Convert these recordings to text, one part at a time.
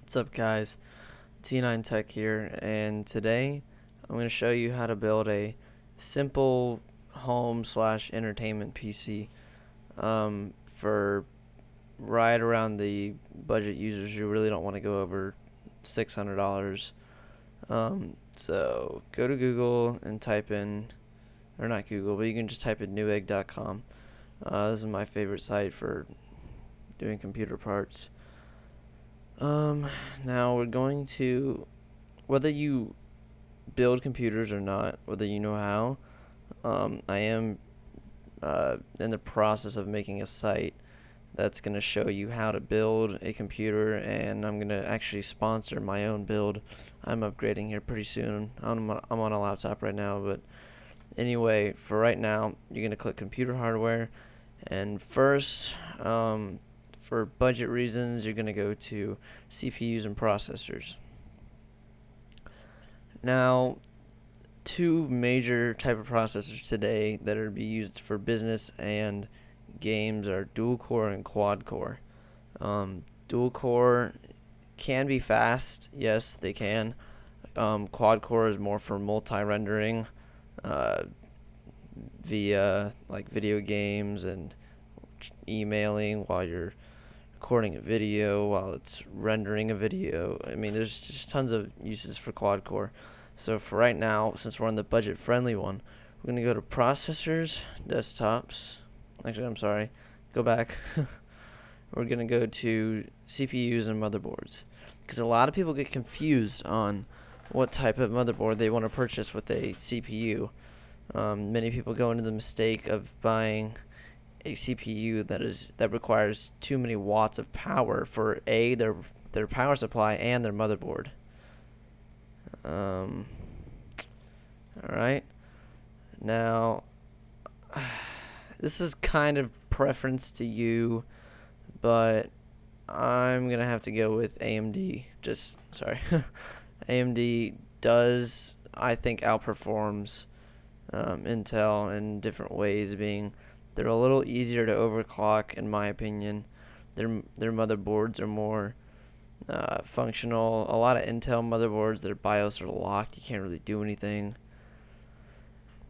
What's up, guys? T9 Tech here, and today I'm going to show you how to build a simple home slash entertainment PC for right around the budget users who really don't want to go over $600. So go to Google and type in, or not Google, but you can just type in newegg.com. This is my favorite site for doing computer parts. Now we're going to, whether you build computers or not, whether you know how, I am in the process of making a site that's going to show you how to build a computer, and I'm going to actually sponsor my own build. I'm upgrading here pretty soon. I'm on a laptop right now, but anyway, for right now, you're going to click computer hardware, and first, for budget reasons, you're going to go to CPUs and processors. Now, two major type of processors today that are be used for business and games are dual core and quad core. Dual core can be fast, yes, they can. Quad core is more for multi-rendering uh, via like video games and emailing while you're recording a video, while it's rendering a video. I mean, there's just tons of uses for quad core. So for right now, since we're on the budget friendly one, we're going to go to processors, desktops. Actually, I'm sorry. Go back. We're going to go to CPUs and motherboards, because a lot of people get confused on what type of motherboard they want to purchase with a CPU. Many people go into the mistake of buying a CPU that requires too many watts of power for their power supply and their motherboard. All right. Now, this is kind of preference to you, but I'm gonna have to go with AMD. Just sorry, AMD does, I think, outperforms Intel in different ways, being they're a little easier to overclock in my opinion. Their motherboards are more functional. A lot of Intel motherboards, their BIOS are locked. You can't really do anything.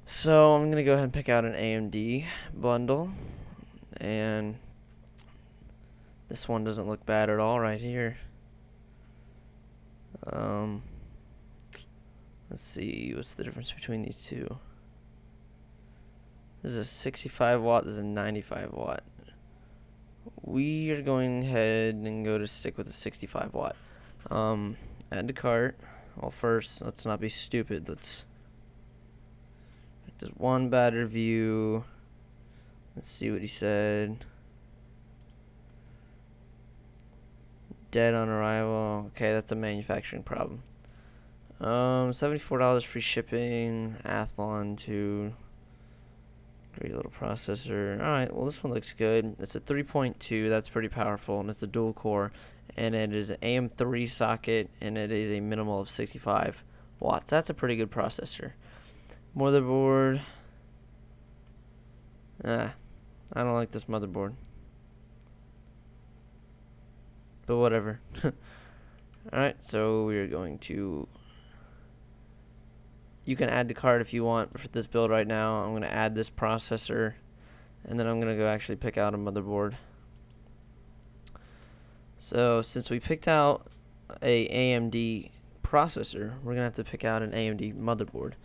So I'm going to go ahead and pick out an AMD bundle. And this one doesn't look bad at all right here. Let's see, what's the difference between these two? This is a 65 watt, this is a 95 watt. We are going ahead and stick with the 65 watt. Add to cart. Well, first, let's not be stupid. Let's just one bad review. Let's see what he said. Dead on arrival. Okay, that's a manufacturing problem. $74 free shipping. Athlon 2. Great little processor. Alright, well, this one looks good. It's a 3.2. That's pretty powerful, and it's a dual core. And it is an AM3 socket, and it is a minimal of 65 watts. That's a pretty good processor. Motherboard. I don't like this motherboard. But whatever. Alright, so we're going to... You can add the card if you want, but for this build right now, I'm going to add this processor, and then I'm going to go actually pick out a motherboard. So since we picked out a AMD processor, we're going to have to pick out an AMD motherboard.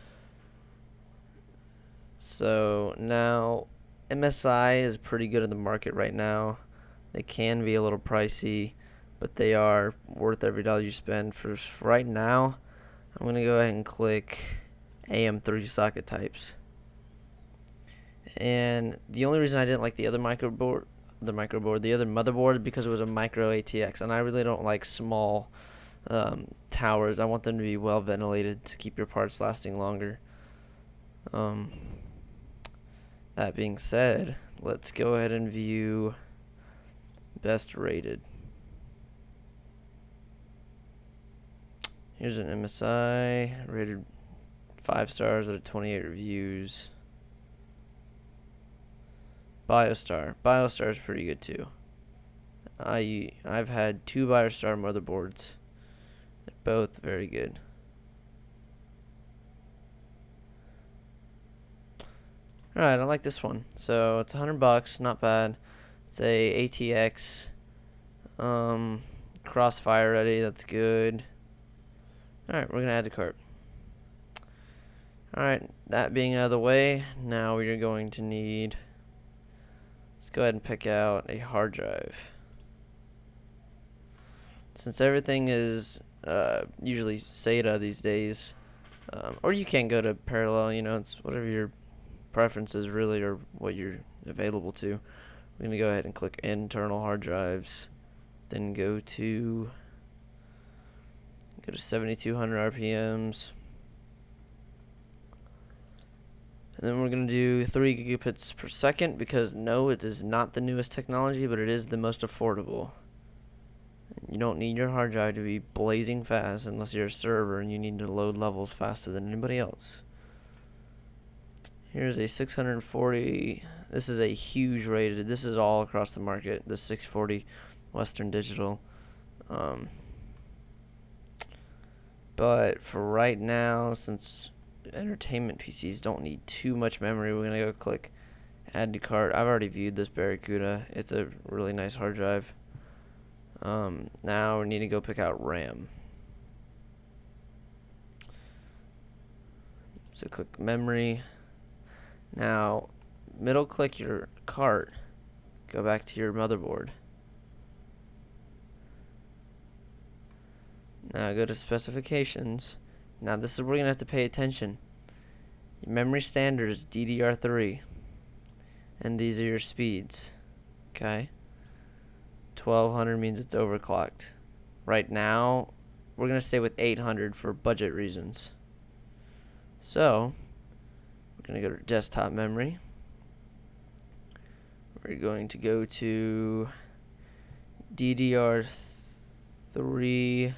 So now MSI is pretty good in the market right now. They can be a little pricey, but they are worth every dollar you spend. For right now, I'm going to go ahead and click AM3 socket types. And the only reason I didn't like the other motherboard, because it was a micro ATX, and I really don't like small towers. I want them to be well ventilated to keep your parts lasting longer. That being said, let's go ahead and view best rated. Here's an MSI rated 5 stars out of 28 reviews. BioStar is pretty good too. I've had 2 BioStar motherboards, Both very good. Alright, I like this one. So it's $100, not bad. It's a ATX Crossfire ready, that's good. Alright, we're gonna add to cart. Alright, that being out of the way, now we're going to need, let's go ahead and pick out a hard drive. Since everything is usually SATA these days, or you can go to parallel, you know, it's whatever your preferences really or what you're available to. We're going to go ahead and click internal hard drives, then go to 7200 RPMs, and then we're going to do 3 gigabits per second because no, it is not the newest technology, but it is the most affordable. You don't need your hard drive to be blazing fast unless you're a server and you need to load levels faster than anybody else. Here's a 640. This is a huge rated. This is all across the market. The 640 Western Digital. But for right now, since entertainment PCs don't need too much memory, we're gonna go click add to cart. I've already viewed this Barracuda. It's a really nice hard drive. Now we need to go pick out RAM. So click memory. Now middle click your cart. Go back to your motherboard. Now go to specifications. Now this is where you're gonna have to pay attention. Your memory standard is DDR3, and these are your speeds. Okay. 1200 means it's overclocked. Right now, we're gonna stay with 800 for budget reasons. So we're gonna go to desktop memory. We're going to go to DDR3.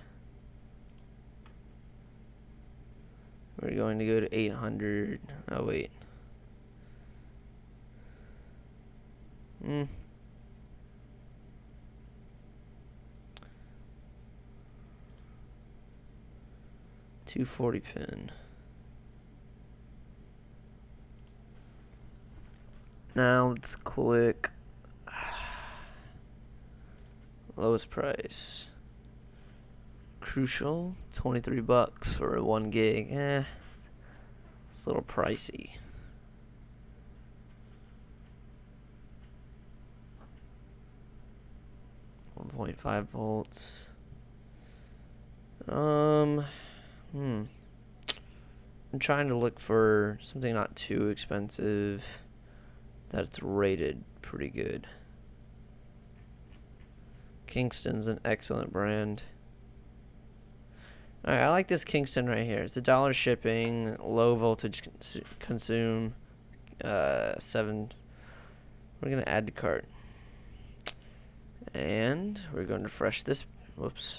We're going to go to 800. Oh wait. 240 pin. Now let's click lowest price. Crucial, 23 bucks for a 1 gig. It's a little pricey. .5 volts. I'm trying to look for something not too expensive that's rated pretty good. Kingston's an excellent brand. Alright, I like this Kingston right here. It's $1 shipping, low voltage consume, 7. We're gonna add to cart, and we're going to refresh this. Whoops.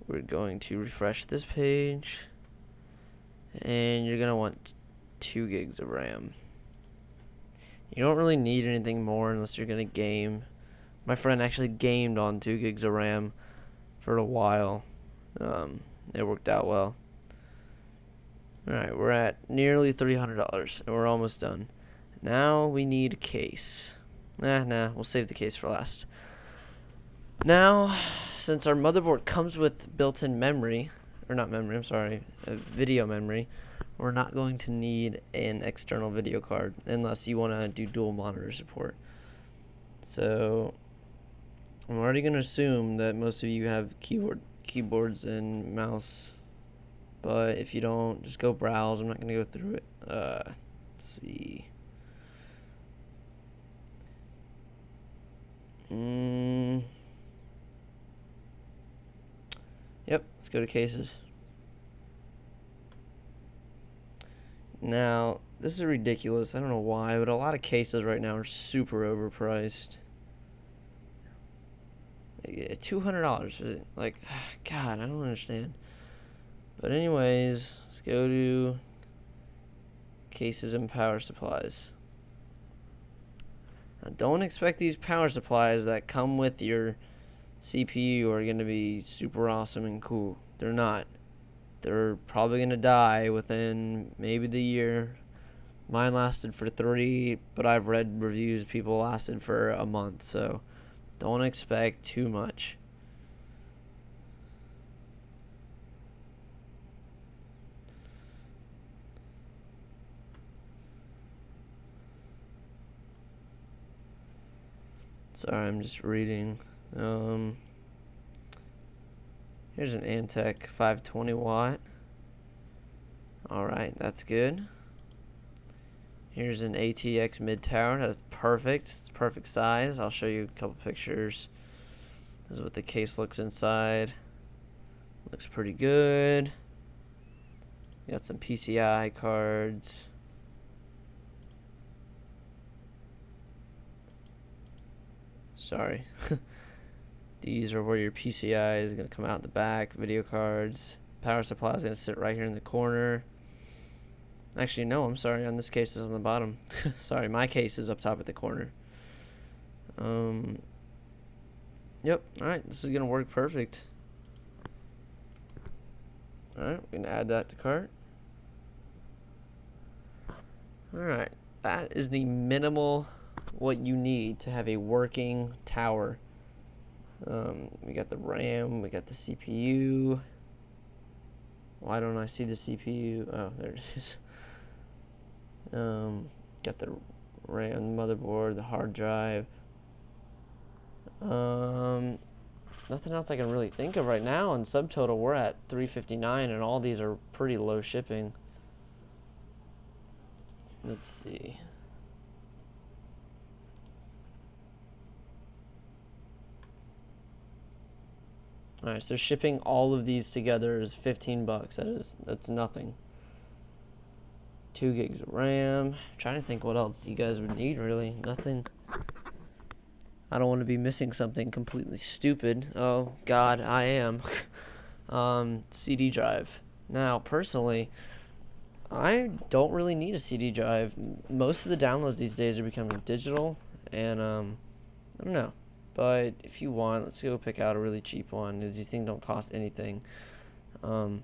We're going to refresh this page, and you're gonna want 2 gigs of RAM. You don't really need anything more unless you're gonna game. My friend actually gamed on 2 gigs of RAM for a while. It worked out well. Alright, we're at nearly $300 and we're almost done. Now we need a case. Nah, we'll save the case for last. Now, since our motherboard comes with built-in memory, or not memory, I'm sorry, video memory, we're not going to need an external video card unless you want to do dual monitor support. So I'm already going to assume that most of you have keyboards and mouse, but if you don't, just go browse. I'm not going to go through it. Let's see. Yep, let's go to cases. Now, this is ridiculous. I don't know why, but a lot of cases right now are super overpriced. $200. Like, God, I don't understand. But anyways, let's go to cases and power supplies. Now, don't expect these power supplies that come with your CPU are going to be super awesome and cool. They're not. They're probably going to die within maybe the year. Mine lasted for 3, but I've read reviews people lasted for a month, so don't expect too much. Sorry, I'm just reading. Here's an Antec 520 watt. Alright, that's good. Here's an ATX mid tower. That's perfect. It's perfect size. I'll show you a couple pictures. This is what the case looks inside. Looks pretty good. Got some PCI cards. Sorry. These are where your PCI is going to come out the back. Video cards. Power supply is going to sit right here in the corner. Actually, no, I'm sorry. On this case, it's on the bottom. Sorry, my case is up top at the corner. Yep. Alright, this is going to work perfect. Alright, we're going to add that to cart. Alright, that is the minimal what you need to have a working tower. We got the RAM, we got the CPU. Why don't I see the CPU? Oh, there it is. Got the RAM, the motherboard, the hard drive. Nothing else I can really think of right now. In subtotal, we're at $359, and all these are pretty low shipping. Let's see. Alright, so shipping all of these together is 15 bucks. That's nothing. 2 gigs of RAM. I'm trying to think what else you guys would need, really. Nothing. I don't want to be missing something completely stupid. Oh, God, I am. CD drive. Now, personally, I don't really need a CD drive. Most of the downloads these days are becoming digital, and I don't know. But if you want, let's go pick out a really cheap one. These things don't cost anything. CVD,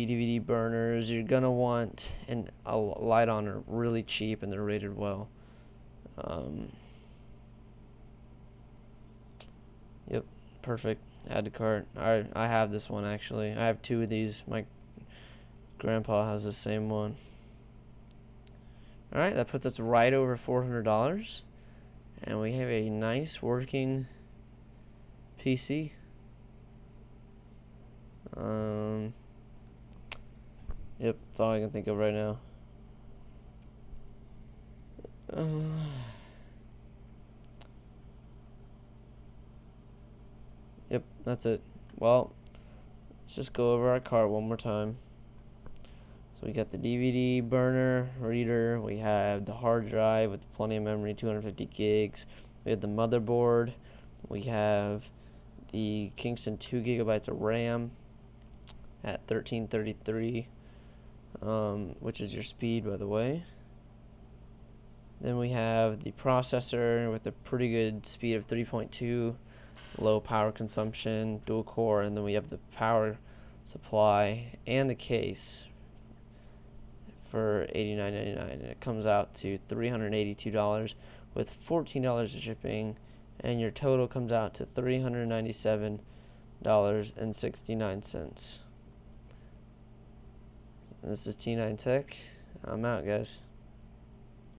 DVD burners. You're gonna want a Lite-On are really cheap and they're rated well. Yep, perfect. Add to cart. I have this one actually. I have 2 of these. My grandpa has the same one. Alright, that puts us right over $400. And we have a nice working PC. Yep, that's all I can think of right now. Yep, that's it. Well, let's just go over our cart one more time. So we got the DVD burner reader, we have the hard drive with plenty of memory, 250 gigs, we have the motherboard, we have the Kingston 2 gigabytes of RAM at 1333, which is your speed, by the way. Then we have the processor with a pretty good speed of 3.2, low power consumption, dual core, and then we have the power supply and the case for $89.99, and it comes out to $382 with $14 of shipping, and your total comes out to $397.69. This is T9 Tech. I'm out, guys.